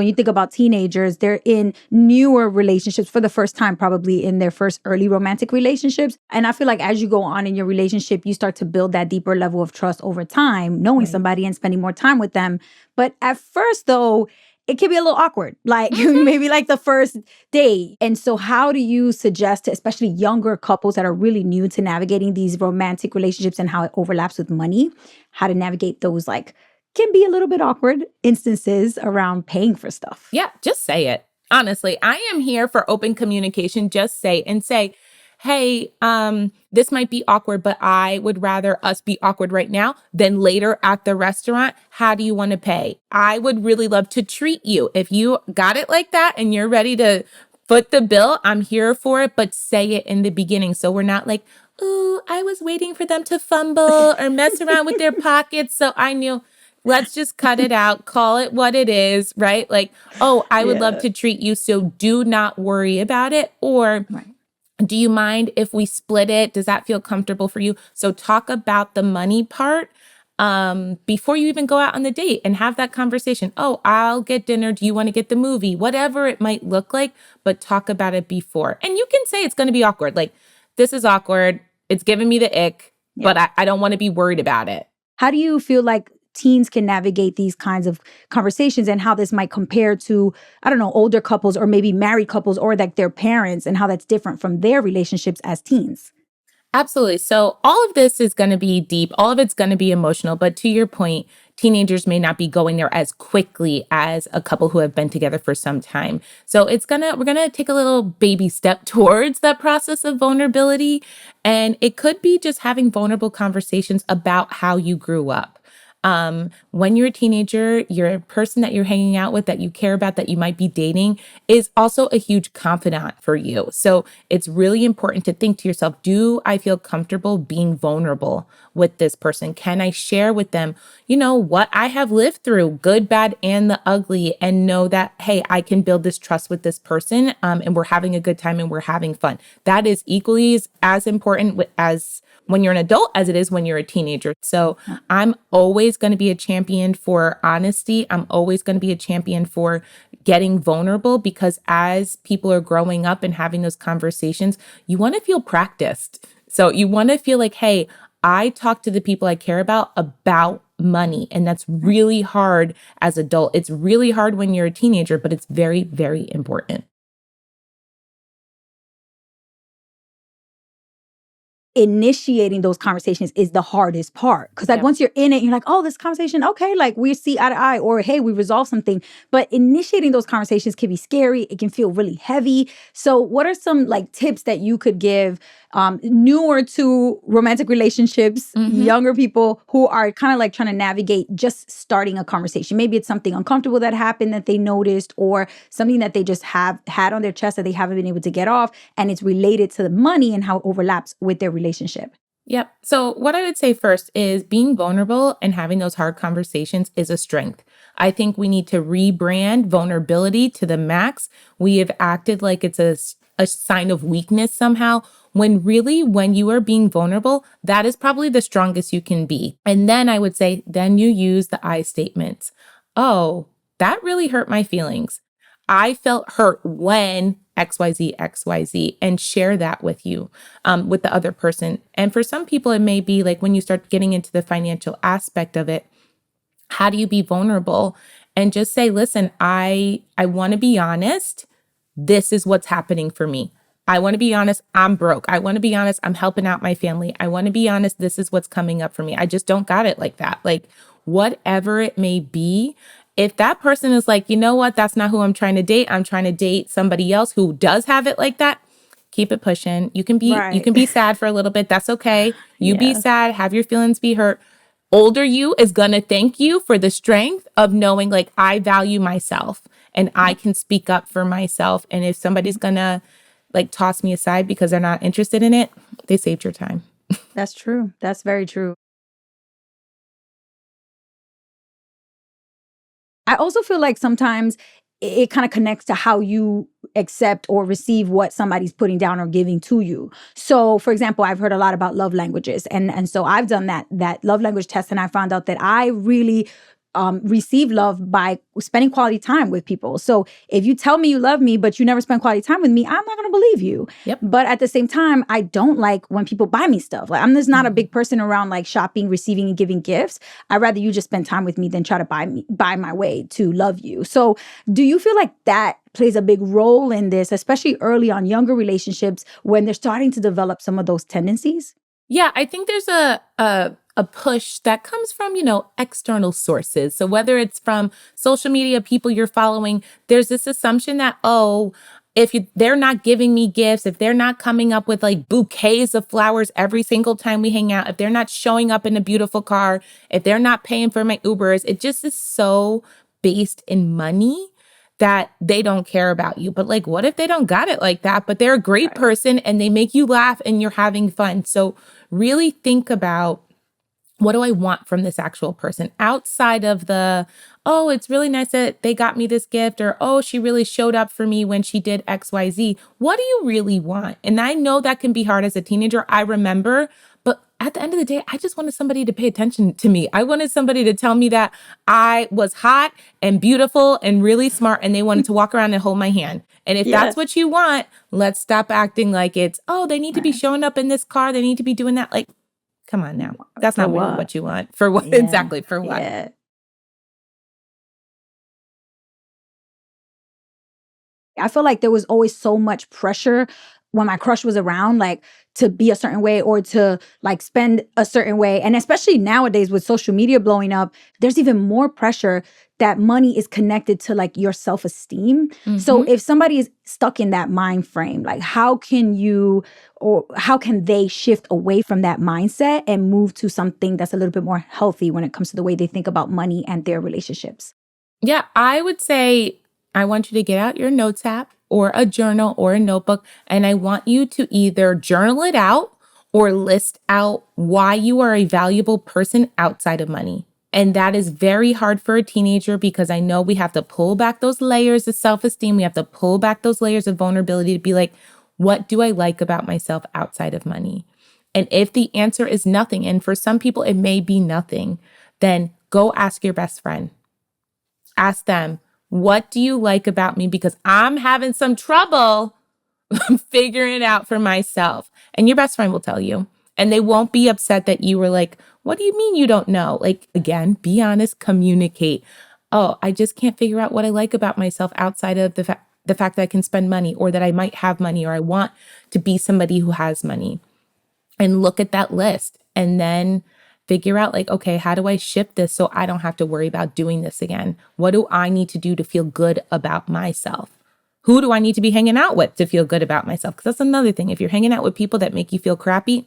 when you think about teenagers, they're in newer relationships for the first time, probably in their first early romantic relationships. And I feel like as you go on in your relationship, you start to build that deeper level of trust over time, knowing somebody and spending more time with them. But at first, though, it can be a little awkward, like maybe like the first date. And so how do you suggest to especially younger couples that are really new to navigating these romantic relationships and how it overlaps with money, how to navigate those like can be a little bit awkward instances around paying for stuff? Yeah, just say it. Honestly, I am here for open communication. Just say, hey, this might be awkward, but I would rather us be awkward right now than later at the restaurant. How do you want to pay? I would really love to treat you. If you got it like that and you're ready to foot the bill, I'm here for it, but say it in the beginning. So we're not like, ooh, I was waiting for them to fumble or mess around with their pockets. So I knew. Let's just cut it out, call it what it is, right? Like, oh, I would love to treat you, so do not worry about it. Or do you mind if we split it? Does that feel comfortable for you? So talk about the money part before you even go out on the date and have that conversation. Oh, I'll get dinner. Do you want to get the movie? Whatever it might look like, but talk about it before. And you can say it's going to be awkward. Like, this is awkward. It's giving me the ick, but I don't want to be worried about it. How do you feel like teens can navigate these kinds of conversations and how this might compare to, I don't know, older couples or maybe married couples or like their parents and how that's different from their relationships as teens? Absolutely. So all of this is going to be deep. All of it's going to be emotional. But to your point, teenagers may not be going there as quickly as a couple who have been together for some time. So we're going to take a little baby step towards that process of vulnerability. And it could be just having vulnerable conversations about how you grew up. When you're a teenager, your person that you're hanging out with, that you care about, that you might be dating, is also a huge confidant for you. So it's really important to think to yourself, do I feel comfortable being vulnerable with this person? Can I share with them, what I have lived through, good, bad, and the ugly, and know that, hey, I can build this trust with this person, and we're having a good time and we're having fun. That is equally as important as when you're an adult as it is when you're a teenager. So I'm always going to be a champion for honesty. I'm always going to be a champion for getting vulnerable, because as people are growing up and having those conversations, you want to feel practiced. So you want to feel like, hey, I talk to the people I care about money. And that's really hard as an adult. It's really hard when you're a teenager, but it's very, very important. Initiating those conversations is the hardest part. Because like once you're in it, you're like, oh, this conversation, okay, like we see eye to eye, or hey, we resolve something. But initiating those conversations can be scary. It can feel really heavy. So what are some like tips that you could give newer to romantic relationships, younger people who are kind of like trying to navigate just starting a conversation? Maybe it's something uncomfortable that happened that they noticed, or something that they just have had on their chest that they haven't been able to get off, and it's related to the money and how it overlaps with their relationship. Yep. So what I would say first is being vulnerable and having those hard conversations is a strength. I think we need to rebrand vulnerability to the max. We have acted like it's a sign of weakness somehow, when really, when you are being vulnerable, that is probably the strongest you can be. And then I would say, then you use the I statements. Oh, that really hurt my feelings. I felt hurt when XYZ, XYZ, and share that with you, with the other person. And for some people, it may be like when you start getting into the financial aspect of it, how do you be vulnerable? And just say, listen, I want to be honest. This is what's happening for me. I want to be honest, I'm broke. I want to be honest, I'm helping out my family. I want to be honest, this is what's coming up for me. I just don't got it like that. Like, whatever it may be, if that person is like, you know what, that's not who I'm trying to date. I'm trying to date somebody else who does have it like that. Keep it pushing. You can be sad for a little bit. That's okay. You be sad, have your feelings be hurt. Older you is going to thank you for the strength of knowing, like, I value myself and I can speak up for myself. And if somebody's going to like toss me aside because they're not interested in it, they saved your time. That's true. That's very true. I also feel like sometimes it kind of connects to how you accept or receive what somebody's putting down or giving to you. So, for example, I've heard a lot about love languages. And so I've done that love language test, and I found out that I really receive love by spending quality time with people. So if you tell me you love me, but you never spend quality time with me, I'm not going to believe you. Yep. But at the same time, I don't like when people buy me stuff. Like, I'm just not a big person around like shopping, receiving, and giving gifts. I'd rather you just spend time with me than try to buy my way to love you. So do you feel like that plays a big role in this, especially early on younger relationships when they're starting to develop some of those tendencies? Yeah, I think there's a push that comes from, external sources. So whether it's from social media, people you're following, there's this assumption that, if they're not giving me gifts, if they're not coming up with like bouquets of flowers every single time we hang out, if they're not showing up in a beautiful car, if they're not paying for my Ubers, it just is so based in money that they don't care about you. But like, what if they don't got it like that, but they're a great person and they make you laugh and you're having fun? So really think about, what do I want from this actual person outside of the, it's really nice that they got me this gift, or, she really showed up for me when she did XYZ. What do you really want? And I know that can be hard as a teenager. I remember, but at the end of the day, I just wanted somebody to pay attention to me. I wanted somebody to tell me that I was hot and beautiful and really smart, and they wanted to walk around and hold my hand. And if that's what you want, let's stop acting like it's, they need to be showing up in this car. They need to be doing that. Like, come on now. That's not really what you want. For what? Exactly. For what? Yeah. I feel like there was always so much pressure when my crush was around, like to be a certain way or to like spend a certain way. And especially nowadays with social media blowing up, there's even more pressure that money is connected to like your self-esteem. So if somebody is stuck in that mind frame, like how can they shift away from that mindset and move to something that's a little bit more healthy when it comes to the way they think about money and their relationships? Yeah, I would say I want you to get out your notes app or a journal or a notebook, and I want you to either journal it out or list out why you are a valuable person outside of money. And that is very hard for a teenager, because I know we have to pull back those layers of self-esteem. We have to pull back those layers of vulnerability to be like, what do I like about myself outside of money? And if the answer is nothing, and for some people it may be nothing, then go ask your best friend. Ask them, what do you like about me? Because I'm having some trouble figuring it out for myself. And your best friend will tell you. And they won't be upset that you were like, what do you mean you don't know? Like, again, be honest, communicate. I just can't figure out what I like about myself outside of the fact that I can spend money, or that I might have money, or I want to be somebody who has money. And look at that list and then figure out like, okay, how do I shift this so I don't have to worry about doing this again? What do I need to do to feel good about myself? Who do I need to be hanging out with to feel good about myself? Because that's another thing. If you're hanging out with people that make you feel crappy,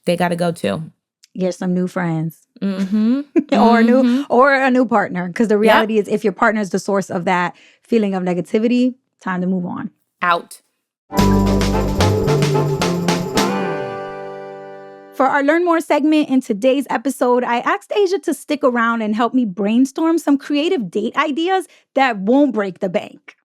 they got to go too. Get some new friends. Or a new partner. Because the reality is, if your partner is the source of that feeling of negativity, time to move on. Out. For our Learn More segment in today's episode, I asked Asia to stick around and help me brainstorm some creative date ideas that won't break the bank.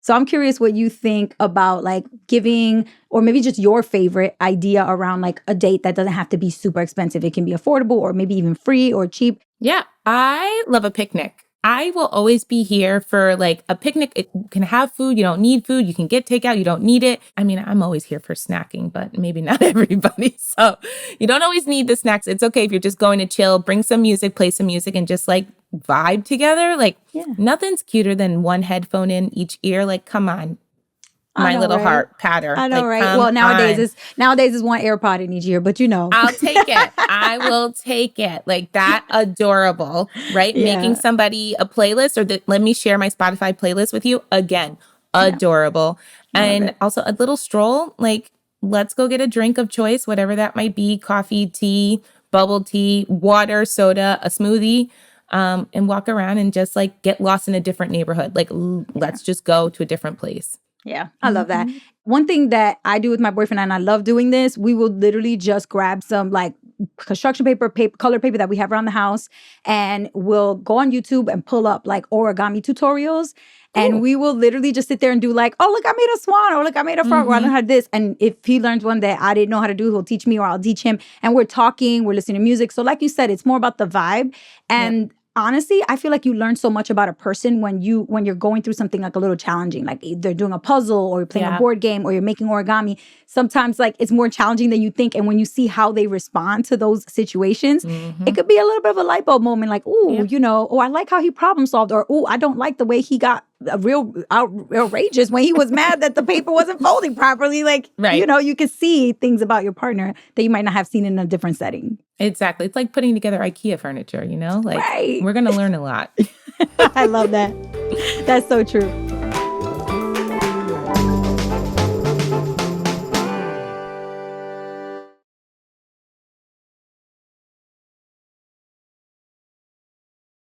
So I'm curious what you think about like giving, or maybe just your favorite idea around like a date that doesn't have to be super expensive. It can be affordable or maybe even free or cheap. Yeah, I love a picnic. I will always be here for like a picnic. It can have food. You don't need food. You can get takeout. You don't need it. I mean, I'm always here for snacking, but maybe not everybody. So you don't always need the snacks. It's okay if you're just going to chill, bring some music, play some music, and just like vibe together. Like nothing's cuter than one headphone in each ear. Like, come on. My little heart patter. I know, like, right? Well, nowadays is one AirPod in each ear, but you know. I'll take it. I will take it. Like that adorable, right? Yeah. Making somebody a playlist, or let me share my Spotify playlist with you. Again, adorable. And also a little stroll, like let's go get a drink of choice, whatever that might be, coffee, tea, bubble tea, water, soda, a smoothie. And walk around and just like get lost in a different neighborhood. Like let's just go to a different place. Yeah, I love that. One thing that I do with my boyfriend, and I love doing this, we will literally just grab some like construction paper, color paper that we have around the house, and we'll go on YouTube and pull up like origami tutorials. And we will literally just sit there and do like, oh, look, I made a swan, or look, I made a frog, or I learned how to do this. And if he learns one that I didn't know how to do, he'll teach me or I'll teach him. And we're talking, we're listening to music. So like you said, it's more about the vibe. And honestly, I feel like you learn so much about a person when you're going through something like a little challenging, like they're doing a puzzle or you're playing a board game or you're making origami. Sometimes like it's more challenging than you think. And when you see how they respond to those situations, it could be a little bit of a light bulb moment. Like, ooh, I like how he problem solved, or ooh, I don't like the way he got real outrageous when he was mad that the paper wasn't folding properly. Like, you can see things about your partner that you might not have seen in a different setting. Exactly. It's like putting together IKEA furniture, like we're going to learn a lot. I love that. That's so true.